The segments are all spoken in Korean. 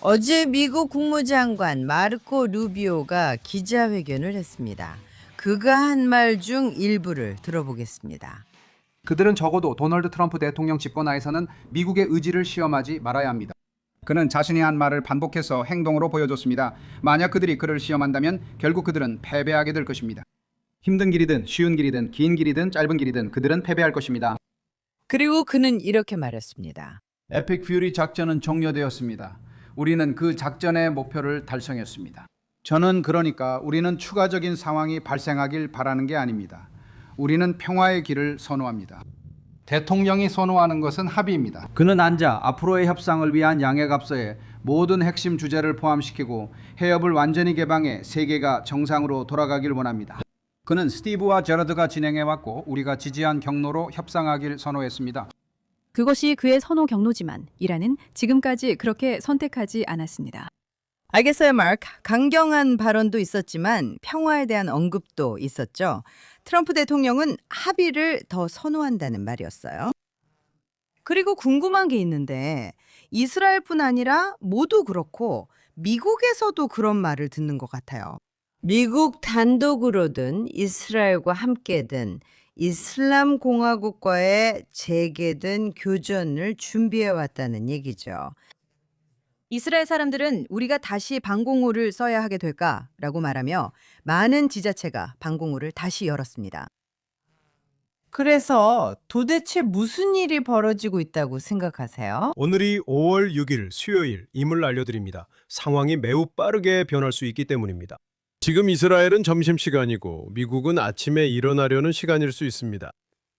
어제 미국 국무장관 마르코 루비오가 기자회견을 했습니다. 그가 한 말 중 일부를 들어보겠습니다. 그들은 적어도 도널드 트럼프 대통령 집권하에서는 미국의 의지를 시험하지 말아야 합니다. 그는 자신이 한 말을 반복해서 행동으로 보여줬습니다. 만약 그들이 그를 시험한다면 결국 그들은 패배하게 될 것입니다. 힘든 길이든 쉬운 길이든 긴 길이든 짧은 길이든 그들은 패배할 것입니다. 그리고 그는 이렇게 말했습니다. 에픽 퓨리 작전은 종료되었습니다. 우리는 그 작전의 목표를 달성했습니다. 저는 그러니까 우리는 추가적인 상황이 발생하길 바라는 게 아닙니다. 우리는 평화의 길을 선호합니다. 대통령이 선호하는 것은 합의입니다. 그는 앉아 앞으로의 협상을 위한 양해갑서에 모든 핵심 주제를 포함시키고 해협을 완전히 개방해 세계가 정상으로 돌아가길 원합니다. 그는 스티브와 제러드가 진행해왔고 우리가 지지한 경로로 협상하길 선호했습니다. 그것이 그의 선호 경로지만 이란은 지금까지 그렇게 선택하지 않았습니다. 알겠어요, 마크. 강경한 발언도 있었지만 평화에 대한 언급도 있었죠. 트럼프 대통령은 합의를 더 선호한다는 말이었어요. 그리고 궁금한 게 있는데 이스라엘뿐 아니라 모두 그렇고 미국에서도 그런 말을 듣는 것 같아요. 미국 단독으로든 이스라엘과 함께든 이슬람 공화국과의 재개든 교전을 준비해 왔다는 얘기죠. 이스라엘 사람들은 우리가 다시 방공호를 써야 하게 될까라고 말하며 많은 지자체가 방공호를 다시 열었습니다. 그래서 도대체 무슨 일이 벌어지고 있다고 생각하세요? 오늘이 5월 6일 수요일임을 알려드립니다. 상황이 매우 빠르게 변할 수 있기 때문입니다. 지금 이스라엘은 점심시간이고 미국은 아침에 일어나려는 시간일 수 있습니다.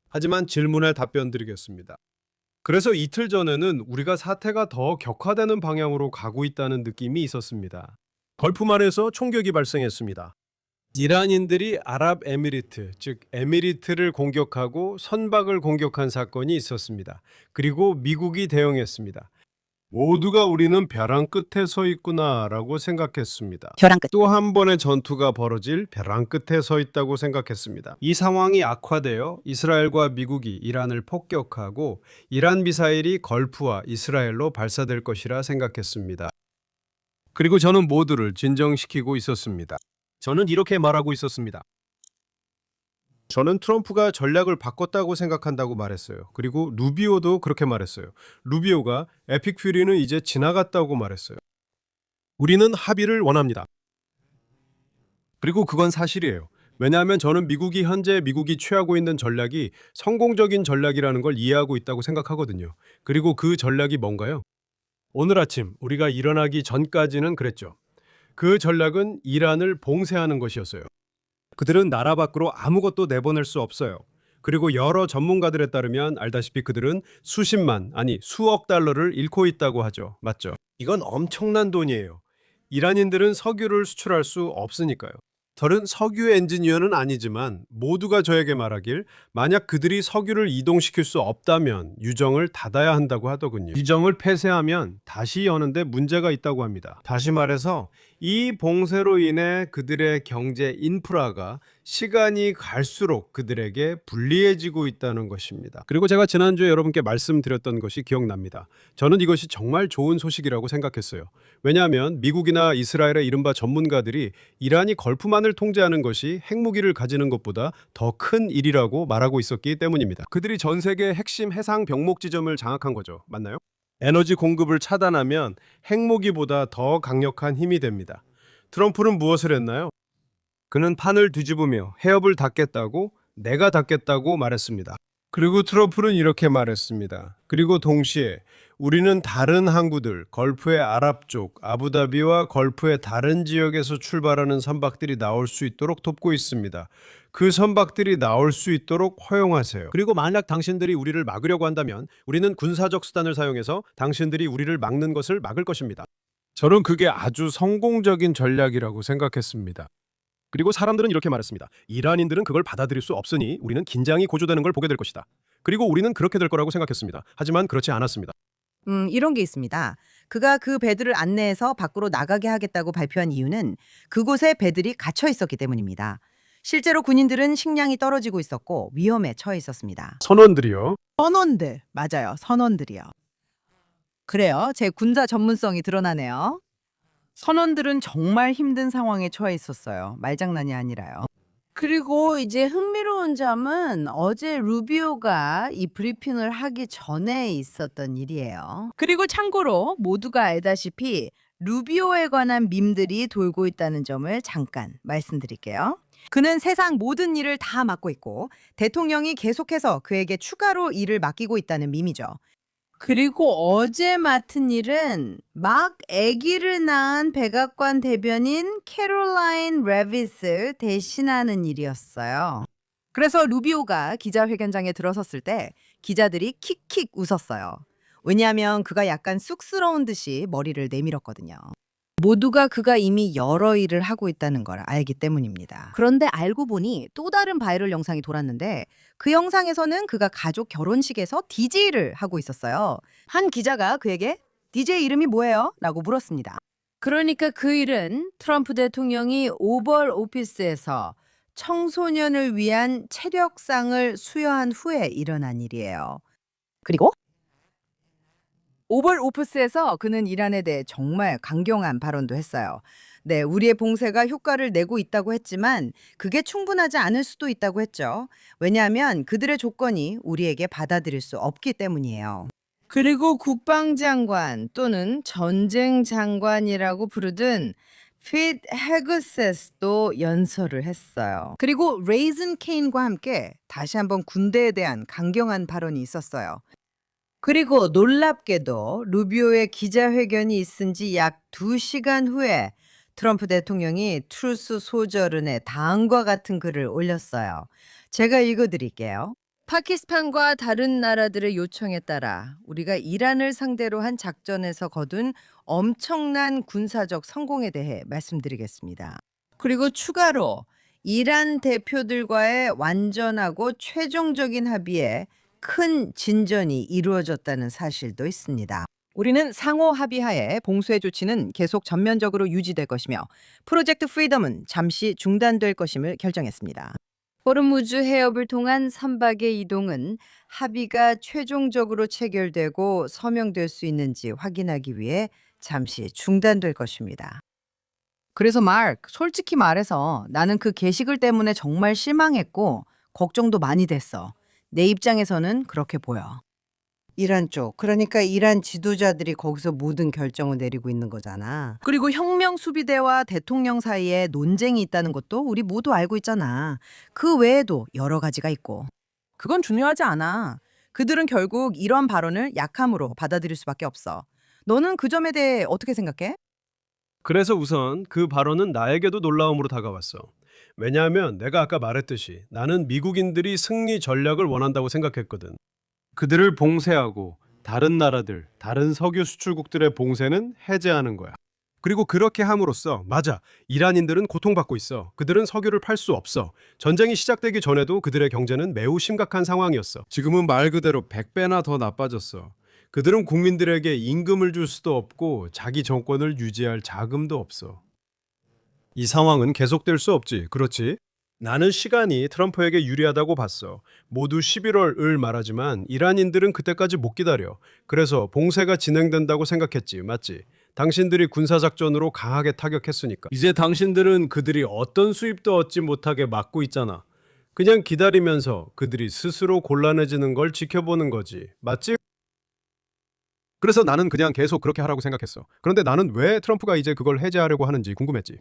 하지만 질문에 답변 드리겠습니다. 그래서 이틀 전에는 우리가 사태가 더 격화되는 방향으로 가고 있다는 느낌이 있었습니다. 걸프만에서 총격이 발생했습니다. 이란인들이 아랍에미리트, 즉 에미리트를 공격하고 선박을 공격한 사건이 있었습니다. 그리고 미국이 대응했습니다. 모두가 우리는 벼랑 끝에 서 있구나라고 생각했습니다. 벼랑 끝. 또 한 번의 전투가 벌어질 벼랑 끝에 서 있다고 생각했습니다. 이 상황이 악화되어 이스라엘과 미국이 이란을 폭격하고 이란 미사일이 걸프와 이스라엘로 발사될 것이라 생각했습니다. 그리고 저는 모두를 진정시키고 있었습니다. 저는 이렇게 말하고 있었습니다. 저는 트럼프가 전략을 바꿨다고 생각한다고 말했어요. 그리고 루비오도 그렇게 말했어요. 루비오가 에픽 퓨리는 이제 지나갔다고 말했어요. 우리는 합의를 원합니다. 그리고 그건 사실이에요. 왜냐하면 저는 미국이 취하고 있는 전략이 성공적인 전략이라는 걸 이해하고 있다고 생각하거든요. 그리고 그 전략이 뭔가요? 오늘 아침 우리가 일어나기 전까지는 그랬죠. 그 전략은 이란을 봉쇄하는 것이었어요. 그들은 나라 밖으로 아무것도 내보낼 수 없어요. 그리고 여러 전문가들에 따르면 알다시피 그들은 수십만, 아니 수억 달러를 잃고 있다고 하죠. 맞죠? 이건 엄청난 돈이에요. 이란인들은 석유를 수출할 수 없으니까요. 저는 석유 엔지니어는 아니지만 모두가 저에게 말하길 만약 그들이 석유를 이동시킬 수 없다면 유정을 닫아야 한다고 하더군요. 유정을 폐쇄하면 다시 여는데 문제가 있다고 합니다. 다시 말해서 이 봉쇄로 인해 그들의 경제 인프라가 시간이 갈수록 그들에게 불리해지고 있다는 것입니다. 그리고 제가 지난주에 여러분께 말씀드렸던 것이 기억납니다. 저는 이것이 정말 좋은 소식이라고 생각했어요. 왜냐하면 미국이나 이스라엘의 이른바 전문가들이 이란이 걸프만을 통제하는 것이 핵무기를 가지는 것보다 더 큰 일이라고 말하고 있었기 때문입니다. 그들이 전 세계 핵심 해상 병목 지점을 장악한 거죠. 맞나요? 에너지 공급을 차단하면 핵무기보다 더 강력한 힘이 됩니다. 트럼프는 무엇을 했나요? 그는 판을 뒤집으며 해협을 닫겠다고 내가 닫겠다고 말했습니다. 그리고 트럼프는 이렇게 말했습니다. 그리고 동시에 우리는 다른 항구들, 걸프의 아랍 쪽, 아부다비와 걸프의 다른 지역에서 출발하는 선박들이 나올 수 있도록 돕고 있습니다. 그 선박들이 나올 수 있도록 허용하세요. 그리고 만약 당신들이 우리를 막으려고 한다면 우리는 군사적 수단을 사용해서 당신들이 우리를 막는 것을 막을 것입니다. 저는 그게 아주 성공적인 전략이라고 생각했습니다. 그리고 사람들은 이렇게 말했습니다. 이란인들은 그걸 받아들일 수 없으니 우리는 긴장이 고조되는 걸 보게 될 것이다. 그리고 우리는 그렇게 될 거라고 생각했습니다. 하지만 그렇지 않았습니다. 이런 게 있습니다. 그가 그 배들을 안내해서 밖으로 나가게 하겠다고 발표한 이유는 그곳에 배들이 갇혀 있었기 때문입니다. 실제로 군인들은 식량이 떨어지고 있었고 위험에 처해 있었습니다. 선원들이요? 선원들, 맞아요. 선원들이요. 그래요. 제 군사 전문성이 드러나네요. 선원들은 정말 힘든 상황에 처해 있었어요. 말장난이 아니라요. 그리고 이제 흥미로운 점은 어제 루비오가 이 브리핑을 하기 전에 있었던 일이에요. 그리고 참고로 모두가 알다시피 루비오에 관한 밈들이 돌고 있다는 점을 잠깐 말씀드릴게요. 그는 세상 모든 일을 다 맡고 있고 대통령이 계속해서 그에게 추가로 일을 맡기고 있다는 밈이죠. 그리고 어제 맡은 일은 막 아기를 낳은 백악관 대변인 캐롤라인 레빗을 대신하는 일이었어요. 그래서 루비오가 기자회견장에 들어섰을 때 기자들이 킥킥 웃었어요. 왜냐하면 그가 약간 쑥스러운 듯이 머리를 내밀었거든요. 모두가 그가 이미 여러 일을 하고 있다는 걸 알기 때문입니다. 그런데 알고 보니 또 다른 바이럴 영상이 돌았는데 그 영상에서는 그가 가족 결혼식에서 DJ를 하고 있었어요. 한 기자가 그에게 DJ 이름이 뭐예요? 라고 물었습니다. 그러니까 그 일은 트럼프 대통령이 오벌 오피스에서 청소년을 위한 체력상을 수여한 후에 일어난 일이에요. 그리고 오벌 오프스에서 그는 이란에 대해 정말 강경한 발언도 했어요. 네, 우리의 봉쇄가 효과를 내고 있다고 했지만 그게 충분하지 않을 수도 있다고 했죠. 왜냐하면 그들의 조건이 우리에게 받아들일 수 없기 때문이에요. 그리고 국방장관 또는 전쟁장관이라고 부르던 핏 헤그세스도 연설을 했어요. 그리고 레이즌 케인과 함께 다시 한번 군대에 대한 강경한 발언이 있었어요. 그리고 놀랍게도 루비오의 기자회견이 있은 지 약 2시간 후에 트럼프 대통령이 트루스 소저른에 다음과 같은 글을 올렸어요. 제가 읽어드릴게요. 파키스탄과 다른 나라들의 요청에 따라 우리가 이란을 상대로 한 작전에서 거둔 엄청난 군사적 성공에 대해 말씀드리겠습니다. 그리고 추가로 이란 대표들과의 완전하고 최종적인 합의에 큰 진전이 이루어졌다는 사실도 있습니다. 우리는 상호 합의하에 봉쇄 조치는 계속 전면적으로 유지될 것이며 프로젝트 프리덤은 잠시 중단될 것임을 결정했습니다. 호르무즈 해협을 통한 3박의 이동은 합의가 최종적으로 체결되고 서명될 수 있는지 확인하기 위해 잠시 중단될 것입니다. 그래서 마크, 솔직히 말해서 나는 그 게시글 때문에 정말 실망했고 걱정도 많이 됐어. 내 입장에서는 그렇게 보여. 이란 쪽, 그러니까 이란 지도자들이 거기서 모든 결정을 내리고 있는 거잖아. 그리고 혁명 수비대와 대통령 사이에 논쟁이 있다는 것도 우리 모두 알고 있잖아. 그 외에도 여러 가지가 있고. 그건 중요하지 않아. 그들은 결국 이런 발언을 약함으로 받아들일 수밖에 없어. 너는 그 점에 대해 어떻게 생각해? 그래서 우선 그 발언은 나에게도 놀라움으로 다가왔어. 왜냐하면 내가 아까 말했듯이 나는 미국인들이 승리 전략을 원한다고 생각했거든. 그들을 봉쇄하고 다른 나라들, 다른 석유 수출국들의 봉쇄는 해제하는 거야. 그리고 그렇게 함으로써 맞아, 이란인들은 고통받고 있어. 그들은 석유를 팔 수 없어. 전쟁이 시작되기 전에도 그들의 경제는 매우 심각한 상황이었어. 지금은 말 그대로 100배나 더 나빠졌어. 그들은 국민들에게 임금을 줄 수도 없고 자기 정권을 유지할 자금도 없어. 이 상황은 계속될 수 없지, 그렇지? 나는 시간이 트럼프에게 유리하다고 봤어. 모두 11월을 말하지만 이란인들은 그때까지 못 기다려. 그래서 봉쇄가 진행된다고 생각했지, 맞지? 당신들이 군사작전으로 강하게 타격했으니까. 이제 당신들은 그들이 어떤 수입도 얻지 못하게 막고 있잖아. 그냥 기다리면서 그들이 스스로 곤란해지는 걸 지켜보는 거지, 맞지? 그래서 나는 그냥 계속 그렇게 하라고 생각했어. 그런데 나는 왜 트럼프가 이제 그걸 해제하려고 하는지 궁금했지.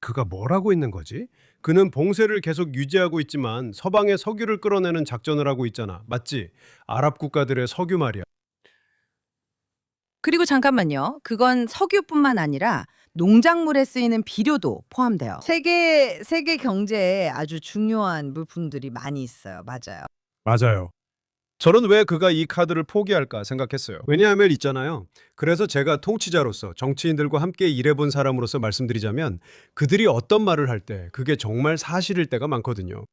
그가 뭘 하고 있는 거지? 그는 봉쇄를 계속 유지하고 있지만 서방의 석유를 끌어내는 작전을 하고 있잖아. 맞지? 아랍 국가들의 석유 말이야. 그리고 잠깐만요. 그건 석유뿐만 아니라 농작물에 쓰이는 비료도 포함돼요. 세계 경제에 아주 중요한 물품들이 많이 있어요. 맞아요. 맞아요. 저는 왜 그가 이 카드를 포기할까 생각했어요. 왜냐하면 있잖아요. 그래서 제가 통치자로서 정치인들과 함께 일해본 사람으로서 말씀드리자면 그들이 어떤 말을 할 때 그게 정말 사실일 때가 많거든요.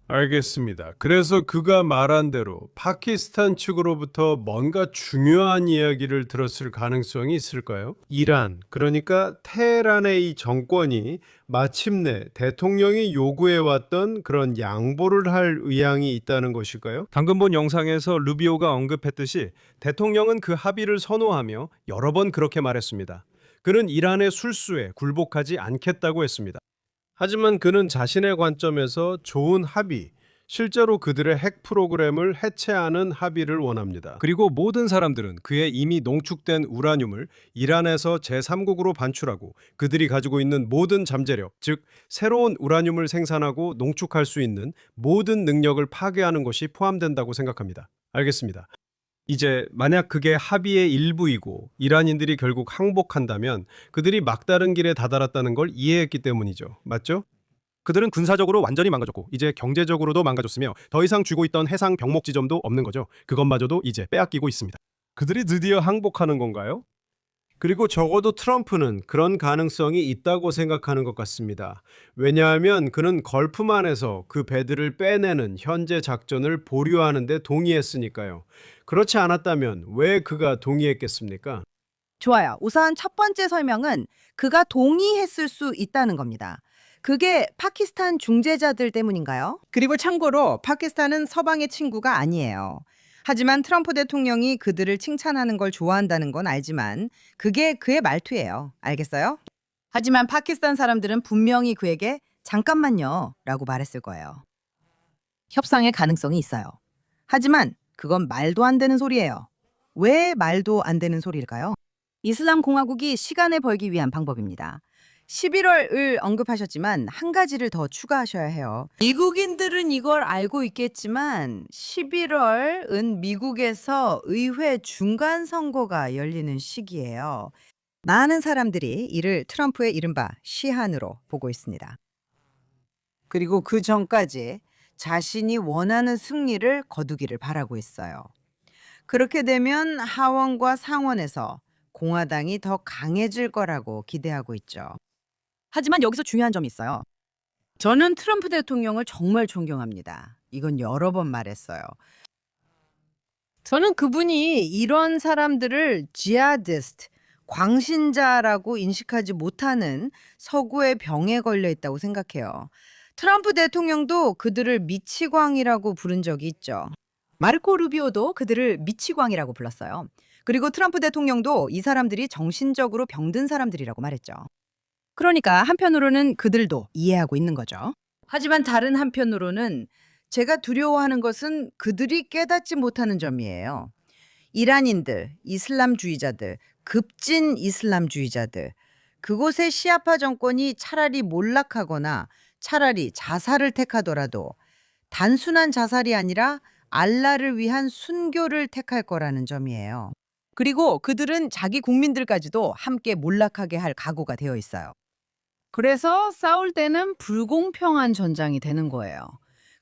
알겠습니다. 그래서 그가 말한 대로 파키스탄 측으로부터 뭔가 중요한 이야기를 들었을 가능성이 있을까요? 이란, 그러니까 테헤란의 이 정권이 마침내 대통령이 요구해왔던 그런 양보를 할 의향이 있다는 것일까요? 방금 본 영상에서 루비오가 언급했듯이 대통령은 그 합의를 선호하며 여러 번 그렇게 말했습니다. 그는 이란의 술수에 굴복하지 않겠다고 했습니다. 하지만 그는 자신의 관점에서 좋은 합의, 실제로 그들의 핵 프로그램을 해체하는 합의를 원합니다. 그리고 모든 사람들은 그의 이미 농축된 우라늄을 이란에서 제3국으로 반출하고 그들이 가지고 있는 모든 잠재력, 즉 새로운 우라늄을 생산하고 농축할 수 있는 모든 능력을 파괴하는 것이 포함된다고 생각합니다. 알겠습니다. 이제 만약 그게 합의의 일부이고 이란인들이 결국 항복한다면 그들이 막다른 길에 다다랐다는 걸 이해했기 때문이죠. 맞죠? 그들은 군사적으로 완전히 망가졌고 이제 경제적으로도 망가졌으며 더 이상 쥐고 있던 해상 병목 지점도 없는 거죠. 그것마저도 이제 빼앗기고 있습니다. 그들이 드디어 항복하는 건가요? 그리고 적어도 트럼프는 그런 가능성이 있다고 생각하는 것 같습니다. 왜냐하면 그는 걸프만에서 그 배들을 빼내는 현재 작전을 보류하는 데 동의했으니까요. 그렇지 않았다면 왜 그가 동의했겠습니까? 좋아요. 우선 첫 번째 설명은 그가 동의했을 수 있다는 겁니다. 그게 파키스탄 중재자들 때문인가요? 그리고 참고로 파키스탄은 서방의 친구가 아니에요. 하지만 트럼프 대통령이 그들을 칭찬하는 걸 좋아한다는 건 알지만 그게 그의 말투예요. 알겠어요? 하지만 파키스탄 사람들은 분명히 그에게 잠깐만요 라고 말했을 거예요. 협상의 가능성이 있어요. 하지만 그건 말도 안 되는 소리예요. 왜 말도 안 되는 소리일까요? 이슬람 공화국이 시간을 벌기 위한 방법입니다. 11월을 언급하셨지만 한 가지를 더 추가하셔야 해요. 미국인들은 이걸 알고 있겠지만 11월은 미국에서 의회 중간 선거가 열리는 시기예요. 많은 사람들이 이를 트럼프의 이른바 시한으로 보고 있습니다. 그리고 그 전까지 자신이 원하는 승리를 거두기를 바라고 있어요. 그렇게 되면 하원과 상원에서 공화당이 더 강해질 거라고 기대하고 있죠. 하지만 여기서 중요한 점이 있어요. 저는 트럼프 대통령을 정말 존경합니다. 이건 여러 번 말했어요. 저는 그분이 이런 사람들을 지하디스트, 광신자라고 인식하지 못하는 서구의 병에 걸려 있다고 생각해요. 트럼프 대통령도 그들을 미치광이라고 부른 적이 있죠. 마르코 루비오도 그들을 미치광이라고 불렀어요. 그리고 트럼프 대통령도 이 사람들이 정신적으로 병든 사람들이라고 말했죠. 그러니까 한편으로는 그들도 이해하고 있는 거죠. 하지만 다른 한편으로는 제가 두려워하는 것은 그들이 깨닫지 못하는 점이에요. 이란인들, 이슬람주의자들, 급진 이슬람주의자들, 그곳의 시아파 정권이 차라리 몰락하거나 차라리 자살을 택하더라도 단순한 자살이 아니라 알라를 위한 순교를 택할 거라는 점이에요. 그리고 그들은 자기 국민들까지도 함께 몰락하게 할 각오가 되어 있어요. 그래서 싸울 때는 불공평한 전장이 되는 거예요.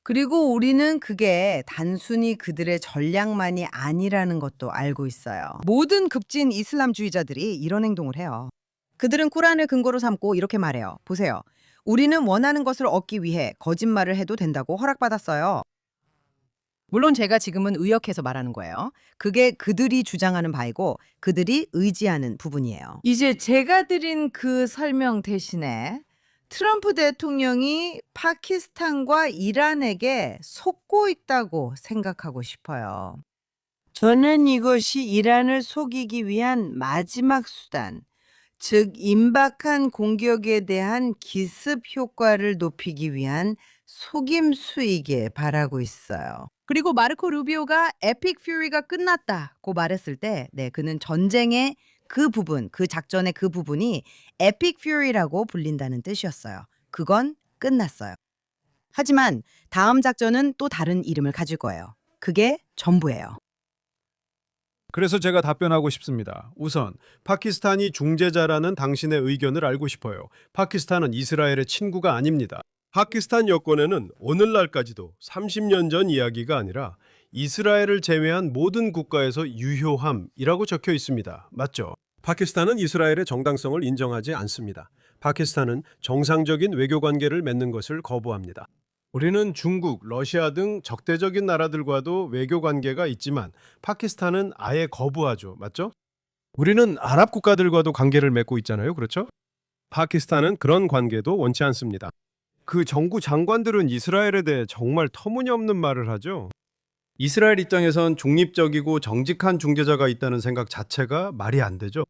그리고 우리는 그게 단순히 그들의 전략만이 아니라는 것도 알고 있어요. 모든 급진 이슬람주의자들이 이런 행동을 해요. 그들은 쿠란을 근거로 삼고 이렇게 말해요. 보세요. 우리는 원하는 것을 얻기 위해 거짓말을 해도 된다고 허락받았어요. 물론 제가 지금은 의역해서 말하는 거예요. 그게 그들이 주장하는 바이고 그들이 의지하는 부분이에요. 이제 제가 드린 그 설명 대신에 트럼프 대통령이 파키스탄과 이란에게 속고 있다고 생각하고 싶어요. 저는 이것이 이란을 속이기 위한 마지막 수단, 즉 임박한 공격에 대한 기습 효과를 높이기 위한 속임수이길 바라고 있어요. 그리고 마르코 루비오가 에픽 퓨리가 끝났다고 말했을 때, 그는 전쟁의 그 부분, 그 작전의 그 부분이 에픽 퓨리라고 불린다는 뜻이었어요. 그건 끝났어요. 하지만 다음 작전은 또 다른 이름을 가질 거예요. 그게 전부예요. 그래서 제가 답변하고 싶습니다. 우선 파키스탄이 중재자라는 당신의 의견을 알고 싶어요. 파키스탄은 이스라엘의 친구가 아닙니다. 파키스탄 여권에는 오늘날까지도 30년 전 이야기가 아니라 이스라엘을 제외한 모든 국가에서 유효함이라고 적혀 있습니다. 맞죠? 파키스탄은 이스라엘의 정당성을 인정하지 않습니다. 파키스탄은 정상적인 외교 관계를 맺는 것을 거부합니다. 우리는 중국, 러시아 등 적대적인 나라들과도 외교 관계가 있지만 파키스탄은 아예 거부하죠. 맞죠? 우리는 아랍 국가들과도 관계를 맺고 있잖아요. 그렇죠? 파키스탄은 그런 관계도 원치 않습니다. 그 정부 장관들은 이스라엘에 대해 정말 터무니없는 말을 하죠. 이스라엘 입장에선 중립적이고 정직한 중재자가 있다는 생각 자체가 말이 안 되죠.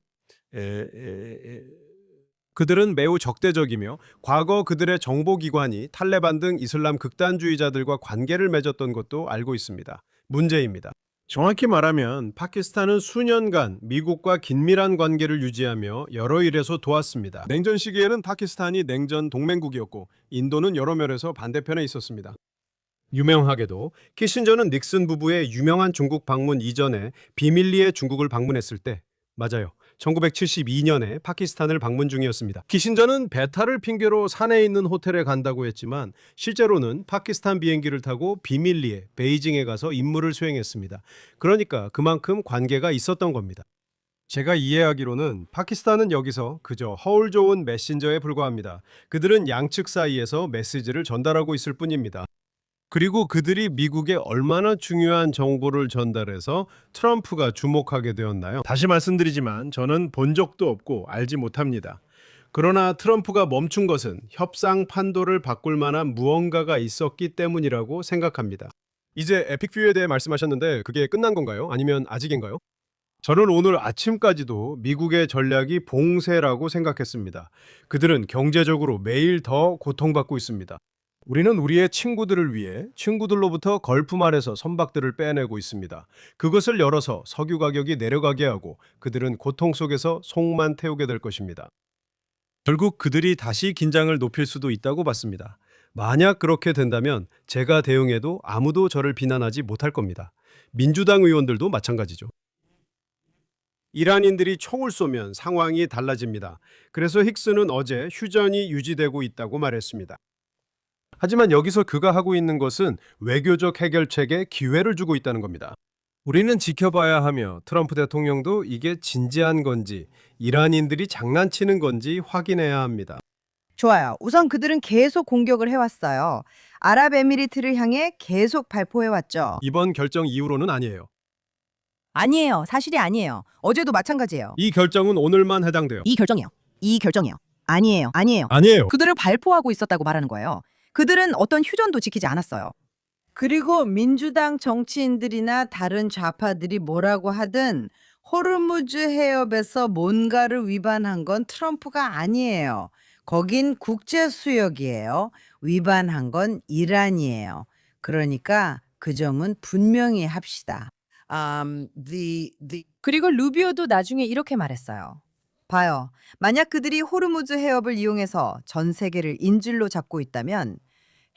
그들은 매우 적대적이며 과거 그들의 정보기관이 탈레반 등 이슬람 극단주의자들과 관계를 맺었던 것도 알고 있습니다. 문제입니다. 정확히 말하면 파키스탄은 수년간 미국과 긴밀한 관계를 유지하며 여러 일에서 도왔습니다. 냉전 시기에는 파키스탄이 냉전 동맹국이었고 인도는 여러 면에서 반대편에 있었습니다. 유명하게도 키신저는 닉슨 부부의 유명한 중국 방문 이전에 비밀리에 중국을 방문했을 때, 맞아요, 1972년에 파키스탄을 방문 중이었습니다. 키신저는 배탈을 핑계로 산에 있는 호텔에 간다고 했지만 실제로는 파키스탄 비행기를 타고 비밀리에 베이징에 가서 임무를 수행했습니다. 그러니까 그만큼 관계가 있었던 겁니다. 제가 이해하기로는 파키스탄은 여기서 그저 허울 좋은 메신저에 불과합니다. 그들은 양측 사이에서 메시지를 전달하고 있을 뿐입니다. 그리고 그들이 미국에 얼마나 중요한 정보를 전달해서 트럼프가 주목하게 되었나요? 다시 말씀드리지만 저는 본 적도 없고 알지 못합니다. 그러나 트럼프가 멈춘 것은 협상 판도를 바꿀 만한 무언가가 있었기 때문이라고 생각합니다. 이제 에픽뷰에 대해 말씀하셨는데 그게 끝난 건가요? 아니면 아직인가요? 저는 오늘 아침까지도 미국의 전략이 봉쇄라고 생각했습니다. 그들은 경제적으로 매일 더 고통받고 있습니다. 우리는 우리의 친구들을 위해 친구들로부터 걸프말에서 선박들을 빼내고 있습니다. 그것을 열어서 석유 가격이 내려가게 하고 그들은 고통 속에서 속만 태우게 될 것입니다. 결국 그들이 다시 긴장을 높일 수도 있다고 봤습니다. 만약 그렇게 된다면 제가 대응해도 아무도 저를 비난하지 못할 겁니다. 민주당 의원들도 마찬가지죠. 이란인들이 총을 쏘면 상황이 달라집니다. 그래서 힉스는 어제 휴전이 유지되고 있다고 말했습니다. 하지만 여기서 그가 하고 있는 것은 외교적 해결책에 기회를 주고 있다는 겁니다. 우리는 지켜봐야 하며 트럼프 대통령도 이게 진지한 건지 이란인들이 장난치는 건지 확인해야 합니다. 좋아요. 우선 그들은 계속 공격을 해왔어요. 아랍에미리트를 향해 계속 발포해왔죠. 이번 결정 이후로는 아니에요. 아니에요. 사실이 아니에요. 어제도 마찬가지예요. 이 결정은 오늘만 해당돼요. 이 결정이요. 아니에요. 아니에요. 그들을 발포하고 있었다고 말하는 거예요. 그들은 어떤 휴전도 지키지 않았어요. 그리고 민주당 정치인들이나 다른 좌파들이 뭐라고 하든 호르무즈 해협에서 뭔가를 위반한 건 트럼프가 아니에요. 거긴 국제 수역이에요. 위반한 건 이란이에요. 그러니까 그 점은 분명히 합시다. 그리고 루비오도 나중에 이렇게 말했어요. 봐요. 만약 그들이 호르무즈 해협을 이용해서 전 세계를 인질로 잡고 있다면,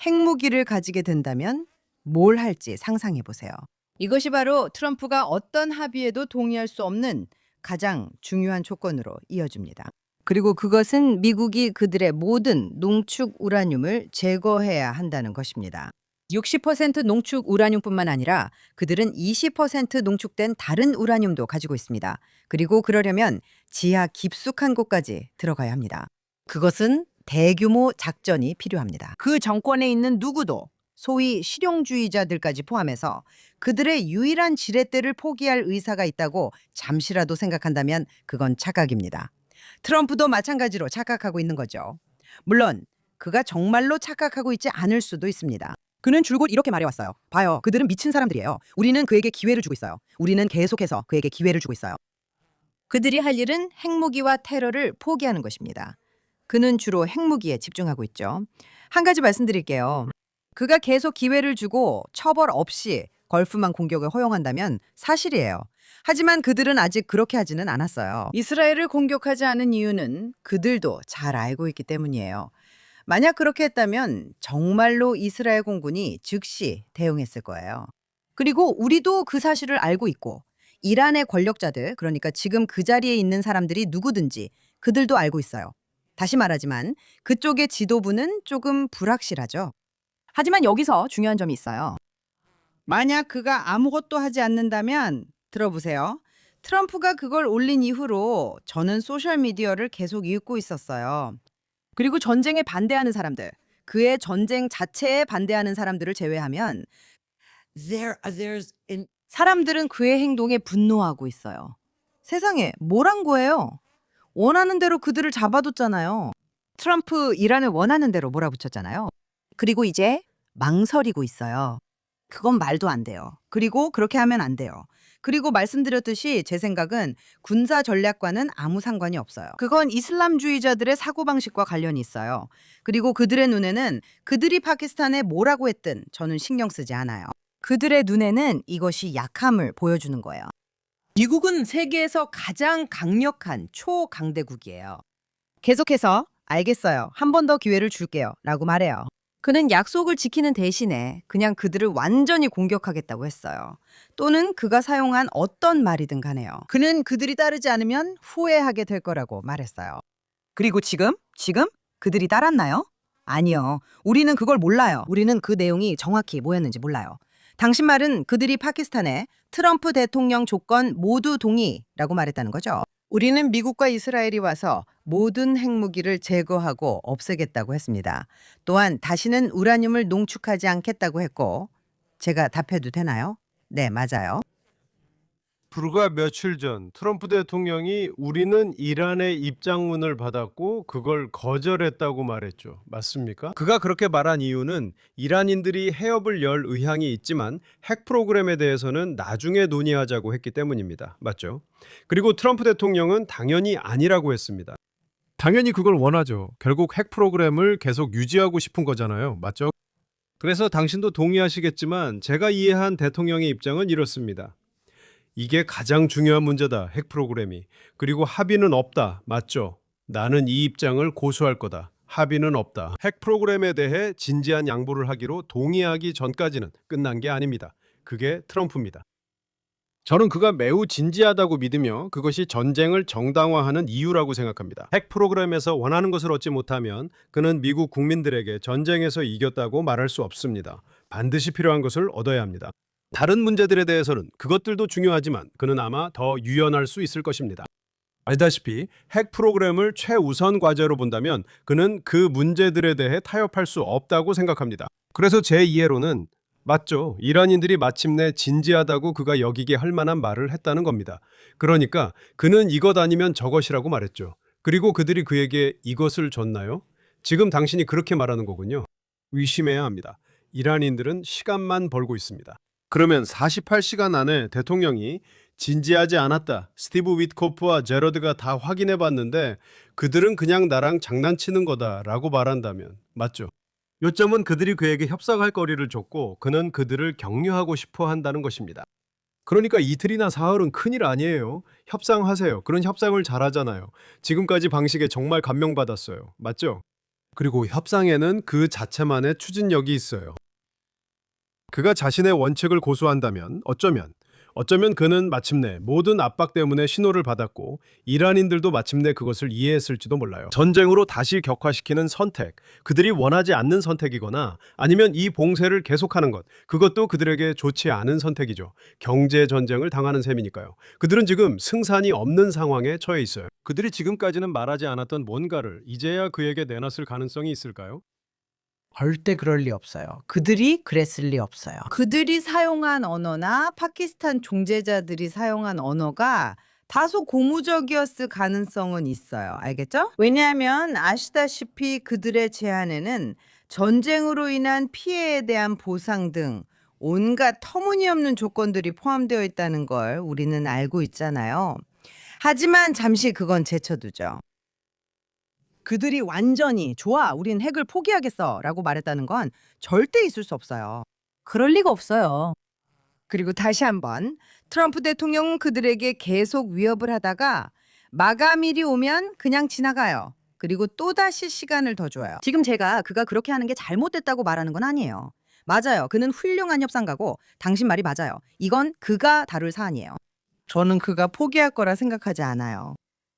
핵무기를 가지게 된다면 뭘 할지 상상해 보세요. 이것이 바로 트럼프가 어떤 합의에도 동의할 수 없는 가장 중요한 조건으로 이어집니다. 그리고 그것은 미국이 그들의 모든 농축 우라늄을 제거해야 한다는 것입니다. 60% 농축 우라늄뿐만 아니라 그들은 20% 농축된 다른 우라늄도 가지고 있습니다. 그리고 그러려면 지하 깊숙한 곳까지 들어가야 합니다. 그것은 대규모 작전이 필요합니다. 그 정권에 있는 누구도 소위 실용주의자들까지 포함해서 그들의 유일한 지렛대를 포기할 의사가 있다고 잠시라도 생각한다면 그건 착각입니다. 트럼프도 마찬가지로 착각하고 있는 거죠. 물론 그가 정말로 착각하고 있지 않을 수도 있습니다. 그는 줄곧 이렇게 말해왔어요. 봐요. 그들은 미친 사람들이에요. 우리는 그에게 기회를 주고 있어요. 우리는 계속해서 그에게 기회를 주고 있어요. 그들이 할 일은 핵무기와 테러를 포기하는 것입니다. 그는 주로 핵무기에 집중하고 있죠. 한 가지 말씀드릴게요. 그가 계속 기회를 주고 처벌 없이 걸프만 공격을 허용한다면 사실이에요. 하지만 그들은 아직 그렇게 하지는 않았어요. 이스라엘을 공격하지 않은 이유는 그들도 잘 알고 있기 때문이에요. 만약 그렇게 했다면 정말로 이스라엘 공군이 즉시 대응했을 거예요. 그리고 우리도 그 사실을 알고 있고 이란의 권력자들, 그러니까 지금 그 자리에 있는 사람들이 누구든지 그들도 알고 있어요. 다시 말하지만 그쪽의 지도부는 조금 불확실하죠. 하지만 여기서 중요한 점이 있어요. 만약 그가 아무것도 하지 않는다면 들어보세요. 트럼프가 그걸 올린 이후로 저는 소셜미디어를 계속 읽고 있었어요. 그리고 전쟁에 반대하는 사람들, 그의 전쟁 자체에 반대하는 사람들을 제외하면 사람들은 그의 행동에 분노하고 있어요. 세상에 뭘 한 거예요? 원하는 대로 그들을 잡아뒀잖아요. 트럼프 이란을 원하는 대로 몰아붙였잖아요. 그리고 이제 망설이고 있어요. 그건 말도 안 돼요. 그리고 그렇게 하면 안 돼요. 그리고 말씀드렸듯이 제 생각은 군사 전략과는 아무 상관이 없어요. 그건 이슬람주의자들의 사고방식과 관련이 있어요. 그리고 그들의 눈에는 그들이 파키스탄에 뭐라고 했든 저는 신경 쓰지 않아요. 그들의 눈에는 이것이 약함을 보여주는 거예요. 미국은 세계에서 가장 강력한 초강대국이에요. 계속해서 알겠어요. 한 번 더 기회를 줄게요. 라고 말해요. 그는 약속을 지키는 대신에 그냥 그들을 완전히 공격하겠다고 했어요. 또는 그가 사용한 어떤 말이든 간에요. 그는 그들이 따르지 않으면 후회하게 될 거라고 말했어요. 그리고 지금 그들이 따랐나요? 아니요. 우리는 그걸 몰라요. 우리는 그 내용이 정확히 뭐였는지 몰라요. 당신 말은 그들이 파키스탄에 트럼프 대통령 조건 모두 동의라고 말했다는 거죠. 우리는 미국과 이스라엘이 와서 모든 핵무기를 제거하고 없애겠다고 했습니다. 또한 다시는 우라늄을 농축하지 않겠다고 했고, 제가 답해도 되나요? 네, 맞아요. 불과 며칠 전 트럼프 대통령이 우리는 이란의 입장문을 받았고 그걸 거절했다고 말했죠. 맞습니까? 그가 그렇게 말한 이유는 이란인들이 해협을 열 의향이 있지만 핵 프로그램에 대해서는 나중에 논의하자고 했기 때문입니다. 맞죠? 그리고 트럼프 대통령은 당연히 아니라고 했습니다. 당연히 그걸 원하죠. 결국 핵 프로그램을 계속 유지하고 싶은 거잖아요. 맞죠? 그래서 당신도 동의하시겠지만 제가 이해한 대통령의 입장은 이렇습니다. 이게 가장 중요한 문제다. 핵 프로그램이. 그리고 합의는 없다. 맞죠? 나는 이 입장을 고수할 거다. 합의는 없다. 핵 프로그램에 대해 진지한 양보를 하기로 동의하기 전까지는 끝난 게 아닙니다. 그게 트럼프입니다. 저는 그가 매우 진지하다고 믿으며 그것이 전쟁을 정당화하는 이유라고 생각합니다. 핵 프로그램에서 원하는 것을 얻지 못하면 그는 미국 국민들에게 전쟁에서 이겼다고 말할 수 없습니다. 반드시 필요한 것을 얻어야 합니다. 다른 문제들에 대해서는 그것들도 중요하지만 그는 아마 더 유연할 수 있을 것입니다. 알다시피 핵 프로그램을 최우선 과제로 본다면 그는 그 문제들에 대해 타협할 수 없다고 생각합니다. 그래서 제 이해로는 맞죠. 이란인들이 마침내 진지하다고 그가 여기게 할 만한 말을 했다는 겁니다. 그러니까 그는 이것 아니면 저것이라고 말했죠. 그리고 그들이 그에게 이것을 줬나요? 지금 당신이 그렇게 말하는 거군요. 의심해야 합니다. 이란인들은 시간만 벌고 있습니다. 그러면 48시간 안에 대통령이 진지하지 않았다. 스티브 위트코프와 제러드가 다 확인해 봤는데 그들은 그냥 나랑 장난치는 거다라고 말한다면 맞죠? 요점은 그들이 그에게 협상할 거리를 줬고 그는 그들을 격려하고 싶어 한다는 것입니다. 그러니까 이틀이나 사흘은 큰일 아니에요. 협상하세요. 그런 협상을 잘하잖아요. 지금까지 방식에 정말 감명받았어요. 맞죠? 그리고 협상에는 그 자체만의 추진력이 있어요. 그가 자신의 원칙을 고수한다면 어쩌면 그는 마침내 모든 압박 때문에 신호를 받았고 이란인들도 마침내 그것을 이해했을지도 몰라요. 전쟁으로 다시 격화시키는 선택, 그들이 원하지 않는 선택이거나 아니면 이 봉쇄를 계속하는 것, 그것도 그들에게 좋지 않은 선택이죠. 경제 전쟁을 당하는 셈이니까요. 그들은 지금 승산이 없는 상황에 처해 있어요. 그들이 지금까지는 말하지 않았던 뭔가를 이제야 그에게 내놨을 가능성이 있을까요? 절대 그럴 리 없어요. 그들이 그랬을 리 없어요. 그들이 사용한 언어나 파키스탄 종제자들이 사용한 언어가 다소 고무적이었을 가능성은 있어요. 알겠죠? 왜냐하면 아시다시피 그들의 제안에는 전쟁으로 인한 피해에 대한 보상 등 온갖 터무니없는 조건들이 포함되어 있다는 걸 우리는 알고 있잖아요. 하지만 잠시 그건 제쳐두죠. 그들이 완전히 좋아, 우린 핵을 포기하겠어 라고 말했다는 건 절대 있을 수 없어요. 그럴 리가 없어요. 그리고 다시 한번 트럼프 대통령은 그들에게 계속 위협을 하다가 마감일이 오면 그냥 지나가요. 그리고 또다시 시간을 더 줘요. 지금 제가 그가 그렇게 하는 게 잘못됐다고 말하는 건 아니에요. 맞아요. 그는 훌륭한 협상가고 당신 말이 맞아요. 이건 그가 다룰 사안이에요. 저는 그가 포기할 거라 생각하지 않아요.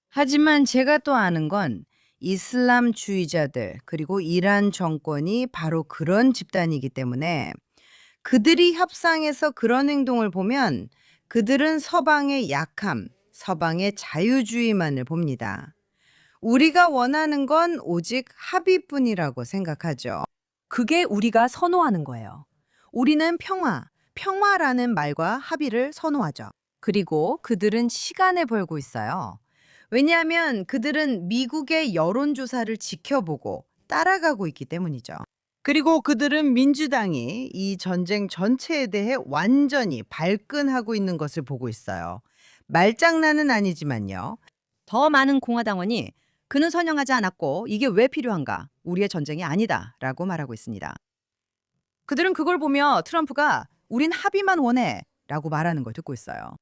하지만 제가 또 아는 건 이슬람주의자들 그리고 이란 정권이 바로 그런 집단이기 때문에 그들이 협상에서 그런 행동을 보면 그들은 서방의 약함, 서방의 자유주의만을 봅니다. 우리가 원하는 건 오직 합의뿐이라고 생각하죠. 그게 우리가 선호하는 거예요. 우리는 평화라는 말과 합의를 선호하죠. 그리고 그들은 시간을 벌고 있어요. 왜냐하면 그들은 미국의 여론조사를 지켜보고 따라가고 있기 때문이죠. 그리고 그들은 민주당이 이 전쟁 전체에 대해 완전히 발끈하고 있는 것을 보고 있어요. 말장난은 아니지만요. 더 많은 공화당원이 그는 선영하지 않았고 이게 왜 필요한가? 우리의 전쟁이 아니다 라고 말하고 있습니다. 그들은 그걸 보며 트럼프가 우린 합의만 원해 라고 말하는 걸 듣고 있어요.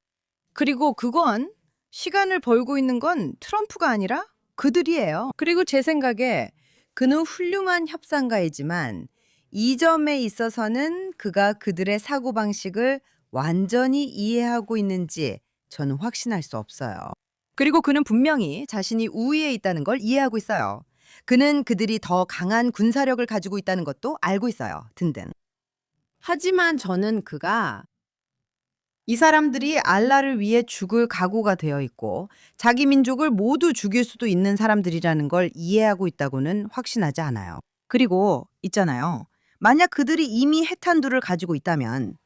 그리고 그건 시간을 벌고 있는 건 트럼프가 아니라 그들이에요. 그리고 제 생각에 그는 훌륭한 협상가이지만 이 점에 있어서는 그가 그들의 사고방식을 완전히 이해하고 있는지 저는 확신할 수 없어요. 그리고 그는 분명히 자신이 우위에 있다는 걸 이해하고 있어요. 그는 그들이 더 강한 군사력을 가지고 있다는 것도 알고 있어요. 등등. 하지만 저는 그가 이 사람들이 알라를 위해 죽을 각오가 되어 있고 자기 민족을 모두 죽일 수도 있는 사람들이라는 걸 이해하고 있다고는 확신하지 않아요. 그리고 있잖아요. 만약 그들이 이미 핵탄두를 가지고 있다면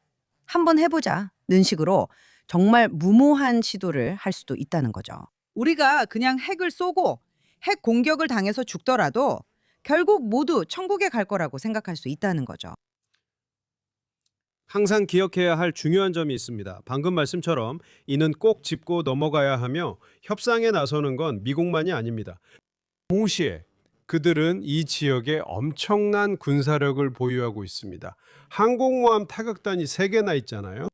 한번 해보자는 식으로 정말 무모한 시도를 할 수도 있다는 거죠. 우리가 그냥 핵을 쏘고 핵 공격을 당해서 죽더라도 결국 모두 천국에 갈 거라고 생각할 수 있다는 거죠. 항상 기억해야 할 중요한 점이 있습니다. 방금 말씀처럼 이는 꼭 짚고 넘어가야 하며 협상에 나서는 건 미국만이 아닙니다. 동시에 그들은 이 지역에 엄청난 군사력을 보유하고 있습니다. 항공모함 타격단이 3개나 있잖아요.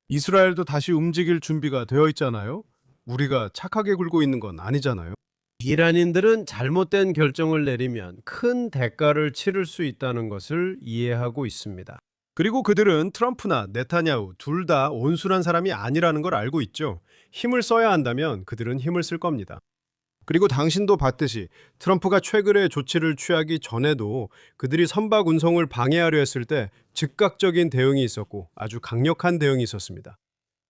이스라엘도 다시 움직일 준비가 되어 있잖아요. 우리가 착하게 굴고 있는 건 아니잖아요. 이란인들은 잘못된 결정을 내리면 큰 대가를 치를 수 있다는 것을 이해하고 있습니다. 그리고 그들은 트럼프나 네타냐후 둘 다 온순한 사람이 아니라는 걸 알고 있죠. 힘을 써야 한다면 그들은 힘을 쓸 겁니다. 그리고 당신도 봤듯이 트럼프가 최근에 조치를 취하기 전에도 그들이 선박 운송을 방해하려 했을 때 즉각적인 대응이 있었고 아주 강력한 대응이 있었습니다.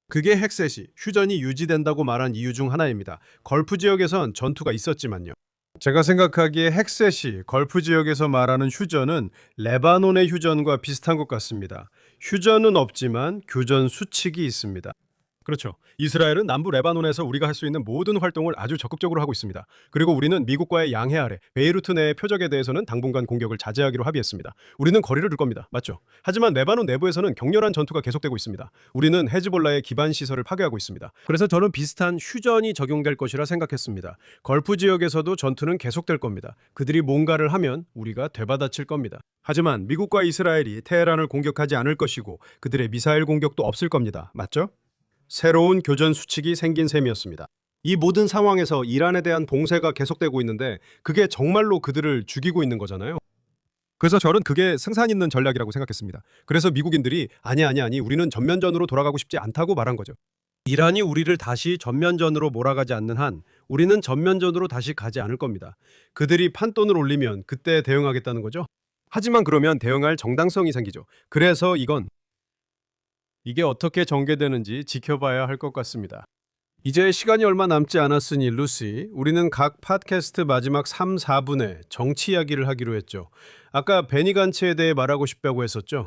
그게 핵셋이 휴전이 유지된다고 말한 이유 중 하나입니다. 걸프 지역에선 전투가 있었지만요. 제가 생각하기에 핵셋이 걸프 지역에서 말하는 휴전은 레바논의 휴전과 비슷한 것 같습니다. 휴전은 없지만 교전 수칙이 있습니다. 그렇죠. 이스라엘은 남부 레바논에서 우리가 할 수 있는 모든 활동을 아주 적극적으로 하고 있습니다. 그리고 우리는 미국과의 양해 아래 베이루트 내의 표적에 대해서는 당분간 공격을 자제하기로 합의했습니다. 우리는 거리를 둘 겁니다. 맞죠? 하지만 레바논 내부에서는 격렬한 전투가 계속되고 있습니다. 우리는 헤즈볼라의 기반 시설을 파괴하고 있습니다. 그래서 저는 비슷한 휴전이 적용될 것이라 생각했습니다. 걸프 지역에서도 전투는 계속될 겁니다. 그들이 뭔가를 하면 우리가 되받아칠 겁니다. 하지만 미국과 이스라엘이 테헤란을 공격하지 않을 것이고 그들의 미사일 공격도 없을 겁니다. 맞죠? 새로운 교전 수칙이 생긴 셈이었습니다. 이 모든 상황에서 이란에 대한 봉쇄가 계속되고 있는데 그게 정말로 그들을 죽이고 있는 거잖아요. 그래서 저는 그게 승산 있는 전략이라고 생각했습니다. 그래서 미국인들이 아니 우리는 전면전으로 돌아가고 싶지 않다고 말한 거죠. 이란이 우리를 다시 전면전으로 몰아가지 않는 한 우리는 전면전으로 다시 가지 않을 겁니다. 그들이 판돈을 올리면 그때 대응하겠다는 거죠. 하지만 그러면 대응할 정당성이 생기죠. 그래서 이게 어떻게 전개되는지 지켜봐야 할 것 같습니다. 이제 시간이 얼마 남지 않았으니 루시, 우리는 각 팟캐스트 마지막 3, 4분에 정치 이야기를 하기로 했죠. 아까 베니 간츠에 대해 말하고 싶다고 했었죠.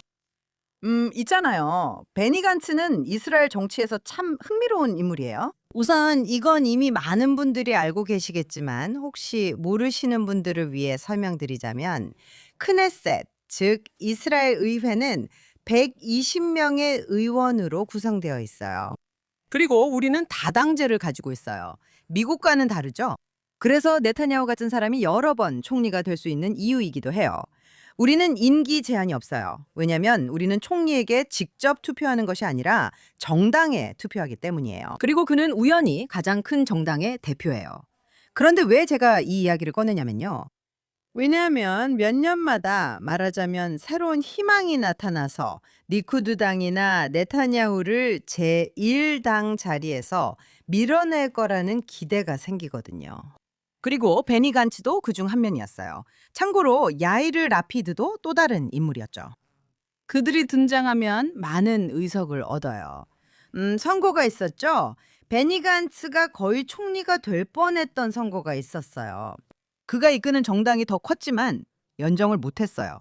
있잖아요. 베니 간츠는 이스라엘 정치에서 참 흥미로운 인물이에요. 우선 이건 이미 많은 분들이 알고 계시겠지만 혹시 모르시는 분들을 위해 설명드리자면 크네셋, 즉 이스라엘 의회는 120명의 의원으로 구성되어 있어요. 그리고 우리는 다당제를 가지고 있어요. 미국과는 다르죠? 그래서 네타냐후 같은 사람이 여러 번 총리가 될 수 있는 이유이기도 해요. 우리는 임기 제한이 없어요. 왜냐하면 우리는 총리에게 직접 투표하는 것이 아니라 정당에 투표하기 때문이에요. 그리고 그는 우연히 가장 큰 정당의 대표예요. 그런데 왜 제가 이 이야기를 꺼내냐면요. 왜냐하면 몇 년마다 말하자면 새로운 희망이 나타나서 리쿠드당이나 네타냐후를 제1당 자리에서 밀어낼 거라는 기대가 생기거든요. 그리고 베니 간츠도 그중 한 명이었어요. 참고로 야이르 라피드도 또 다른 인물이었죠. 그들이 등장하면 많은 의석을 얻어요. 선거가 있었죠. 베니 간츠가 거의 총리가 될 뻔했던 선거가 있었어요. 그가 이끄는 정당이 더 컸지만 연정을 못했어요.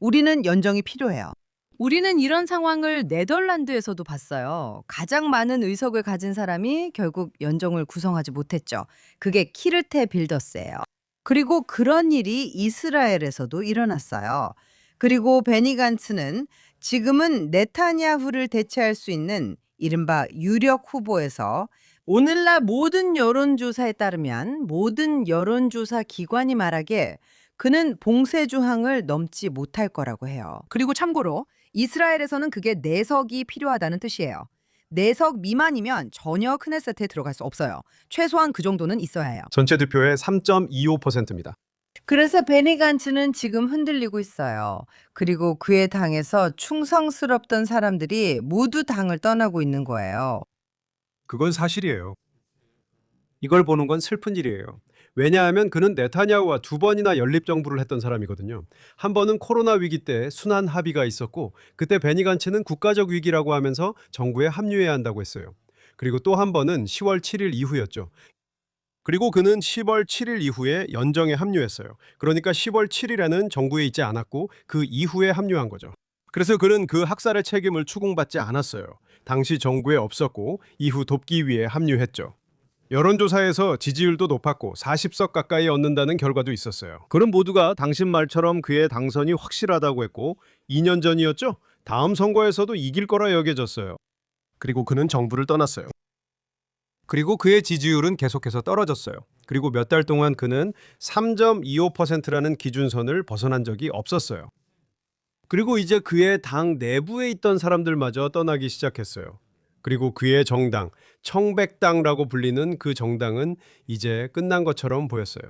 우리는 연정이 필요해요. 우리는 이런 상황을 네덜란드에서도 봤어요. 가장 많은 의석을 가진 사람이 결국 연정을 구성하지 못했죠. 그게 키르테 빌더스예요. 그리고 그런 일이 이스라엘에서도 일어났어요. 그리고 베니 간츠는 지금은 네타냐후를 대체할 수 있는 이른바 유력 후보에서 오늘날 모든 여론조사에 따르면 모든 여론조사 기관이 말하기에 그는 봉쇄주항을 넘지 못할 거라고 해요. 그리고 참고로 이스라엘에서는 그게 4석이 필요하다는 뜻이에요. 4석 미만이면 전혀 크네세트에 들어갈 수 없어요. 최소한 그 정도는 있어야 해요. 전체 득표의 3.25%입니다. 그래서 베니 간츠는 지금 흔들리고 있어요. 그리고 그의 당에서 충성스럽던 사람들이 모두 당을 떠나고 있는 거예요. 그건 사실이에요. 이걸 보는 건 슬픈 일이에요. 왜냐하면 그는 네타냐후와 2번이나 연립정부를 했던 사람이거든요. 한 번은 코로나 위기 때 순환 합의가 있었고 그때 베니 간츠는 국가적 위기라고 하면서 정부에 합류해야 한다고 했어요. 그리고 또 한 번은 10월 7일 이후였죠. 그리고 그는 10월 7일 이후에 연정에 합류했어요. 그러니까 10월 7일에는 정부에 있지 않았고 그 이후에 합류한 거죠. 그래서 그는 그 학살의 책임을 추궁받지 않았어요. 당시 정부에 없었고 이후 돕기 위해 합류했죠. 여론조사에서 지지율도 높았고 40석 가까이 얻는다는 결과도 있었어요. 그는 모두가 당신 말처럼 그의 당선이 확실하다고 했고 2년 전이었죠? 다음 선거에서도 이길 거라 여겨졌어요. 그리고 그는 정부를 떠났어요. 그리고 그의 지지율은 계속해서 떨어졌어요. 그리고 몇 달 동안 그는 3.25%라는 기준선을 벗어난 적이 없었어요. 그리고 이제 그의 당 내부에 있던 사람들마저 떠나기 시작했어요. 그리고 그의 정당, 청백당이라고 불리는 그 정당은 이제 끝난 것처럼 보였어요.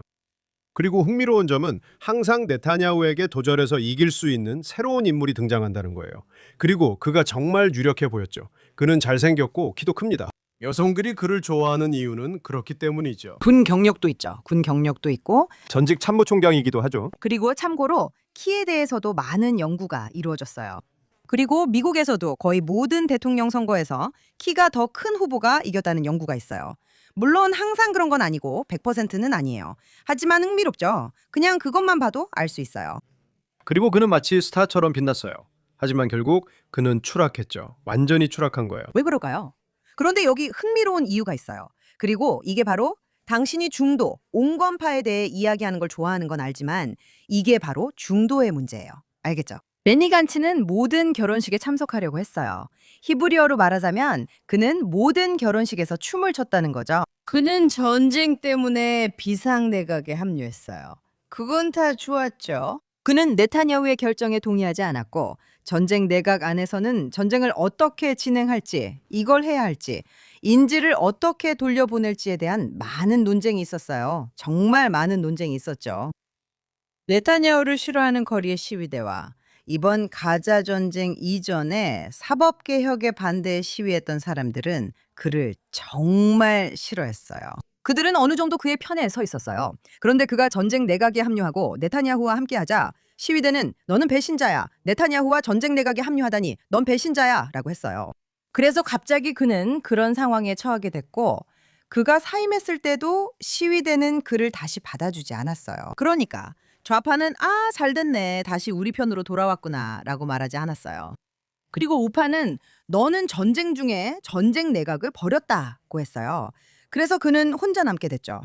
그리고 흥미로운 점은 항상 네타냐후에게 도전해서 이길 수 있는 새로운 인물이 등장한다는 거예요. 그리고 그가 정말 유력해 보였죠. 그는 잘생겼고 키도 큽니다. 여성들이 그를 좋아하는 이유는 그렇기 때문이죠. 군 경력도 있죠. 군 경력도 있고 전직 참모총장이기도 하죠. 그리고 참고로 키에 대해서도 많은 연구가 이루어졌어요. 그리고 미국에서도 거의 모든 대통령 선거에서 키가 더 큰 후보가 이겼다는 연구가 있어요. 물론 항상 그런 건 아니고 100%는 아니에요. 하지만 흥미롭죠. 그냥 그것만 봐도 알 수 있어요. 그리고 그는 마치 스타처럼 빛났어요. 하지만 결국 그는 추락했죠. 완전히 추락한 거예요. 왜 그럴까요? 그런데 여기 흥미로운 이유가 있어요. 그리고 이게 바로 당신이 중도, 온건파에 대해 이야기하는 걸 좋아하는 건 알지만 이게 바로 중도의 문제예요. 알겠죠? 베니 간츠는 모든 결혼식에 참석하려고 했어요. 히브리어로 말하자면 그는 모든 결혼식에서 춤을 췄다는 거죠. 그는 전쟁 때문에 비상내각에 합류했어요. 그건 다 좋았죠. 그는 네타냐후의 결정에 동의하지 않았고 전쟁 내각 안에서는 전쟁을 어떻게 진행할지, 이걸 해야 할지, 인지를 어떻게 돌려보낼지에 대한 많은 논쟁이 있었어요. 정말 많은 논쟁이 있었죠. 네타냐후를 싫어하는 거리의 시위대와 이번 가자 전쟁 이전에 사법개혁에 반대해 시위했던 사람들은 그를 정말 싫어했어요. 그들은 어느 정도 그의 편에 서 있었어요. 그런데 그가 전쟁 내각에 합류하고 네타냐후와 함께하자 시위대는 너는 배신자야. 네타냐후와 전쟁 내각에 합류하다니 넌 배신자야 라고 했어요. 그래서 갑자기 그는 그런 상황에 처하게 됐고 그가 사임했을 때도 시위대는 그를 다시 받아주지 않았어요. 그러니까 좌파는 잘 됐네. 다시 우리 편으로 돌아왔구나 라고 말하지 않았어요. 그리고 우파는 너는 전쟁 중에 전쟁 내각을 버렸다고 했어요. 그래서 그는 혼자 남게 됐죠.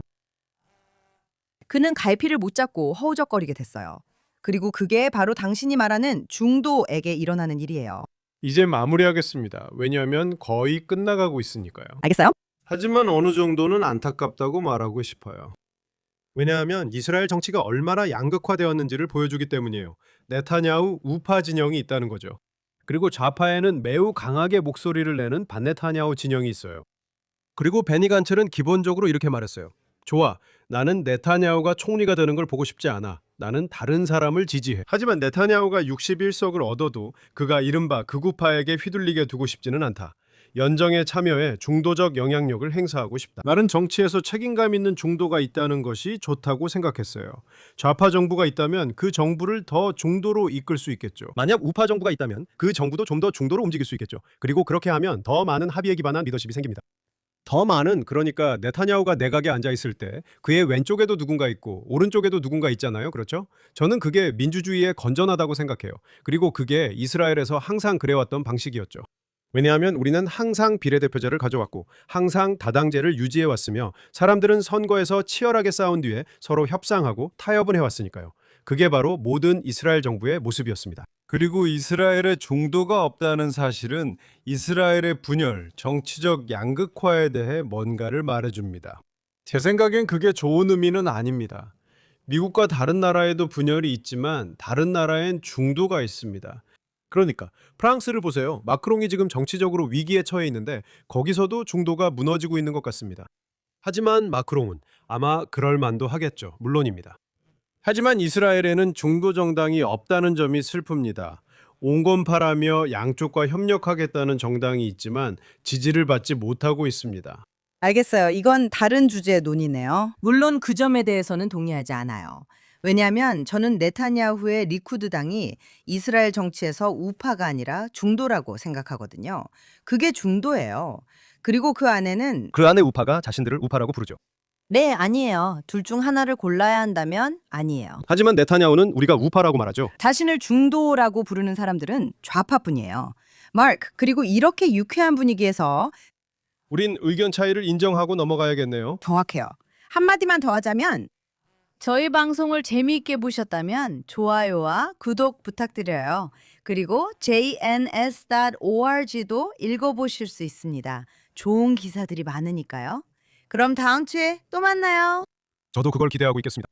그는 갈피를 못 잡고 허우적거리게 됐어요. 그리고 그게 바로 당신이 말하는 중도에게 일어나는 일이에요. 이제 마무리하겠습니다. 왜냐하면 거의 끝나가고 있으니까요. 알겠어요? 하지만 어느 정도는 안타깝다고 말하고 싶어요. 왜냐하면 이스라엘 정치가 얼마나 양극화되었는지를 보여주기 때문이에요. 네타냐후 우파 진영이 있다는 거죠. 그리고 좌파에는 매우 강하게 목소리를 내는 반네타냐후 진영이 있어요. 그리고 베니 간츠는 기본적으로 이렇게 말했어요. 좋아, 나는 네타냐후가 총리가 되는 걸 보고 싶지 않아. 나는 다른 사람을 지지해. 하지만 네타냐후가 61석을 얻어도 그가 이른바 극우파에게 휘둘리게 두고 싶지는 않다. 연정에 참여해 중도적 영향력을 행사하고 싶다. 나는 정치에서 책임감 있는 중도가 있다는 것이 좋다고 생각했어요. 좌파 정부가 있다면 그 정부를 더 중도로 이끌 수 있겠죠. 만약 우파 정부가 있다면 그 정부도 좀 더 중도로 움직일 수 있겠죠. 그리고 그렇게 하면 더 많은 합의에 기반한 리더십이 생깁니다. 더 많은, 그러니까 네타냐후가 내각에 앉아 있을 때 그의 왼쪽에도 누군가 있고 오른쪽에도 누군가 있잖아요. 그렇죠? 저는 그게 민주주의에 건전하다고 생각해요. 그리고 그게 이스라엘에서 항상 그래왔던 방식이었죠. 왜냐하면 우리는 항상 비례대표제를 가져왔고 항상 다당제를 유지해왔으며 사람들은 선거에서 치열하게 싸운 뒤에 서로 협상하고 타협을 해왔으니까요. 그게 바로 모든 이스라엘 정부의 모습이었습니다. 그리고 이스라엘에 중도가 없다는 사실은 이스라엘의 분열, 정치적 양극화에 대해 뭔가를 말해줍니다. 제 생각엔 그게 좋은 의미는 아닙니다. 미국과 다른 나라에도 분열이 있지만 다른 나라엔 중도가 있습니다. 그러니까 프랑스를 보세요. 마크롱이 지금 정치적으로 위기에 처해 있는데 거기서도 중도가 무너지고 있는 것 같습니다. 하지만 마크롱은 아마 그럴 만도 하겠죠. 물론입니다. 하지만 이스라엘에는 중도 정당이 없다는 점이 슬픕니다. 온건파라며 양쪽과 협력하겠다는 정당이 있지만 지지를 받지 못하고 있습니다. 알겠어요. 이건 다른 주제의 논의네요. 물론 그 점에 대해서는 동의하지 않아요. 왜냐하면 저는 네타냐후의 리쿠드당이 이스라엘 정치에서 우파가 아니라 중도라고 생각하거든요. 그게 중도예요. 그리고 그 안에는 그 안의 우파가 자신들을 우파라고 부르죠. 네, 아니에요. 둘 중 하나를 골라야 한다면 아니에요. 하지만 네타냐후는 우리가 우파라고 말하죠. 자신을 중도라고 부르는 사람들은 좌파뿐이에요. 마크, 그리고 이렇게 유쾌한 분위기에서 우린 의견 차이를 인정하고 넘어가야겠네요. 정확해요. 한마디만 더 하자면 저희 방송을 재미있게 보셨다면 좋아요와 구독 부탁드려요. 그리고 jns.org도 읽어보실 수 있습니다. 좋은 기사들이 많으니까요. 그럼 다음 주에 또 만나요. 저도 그걸 기대하고 있겠습니다.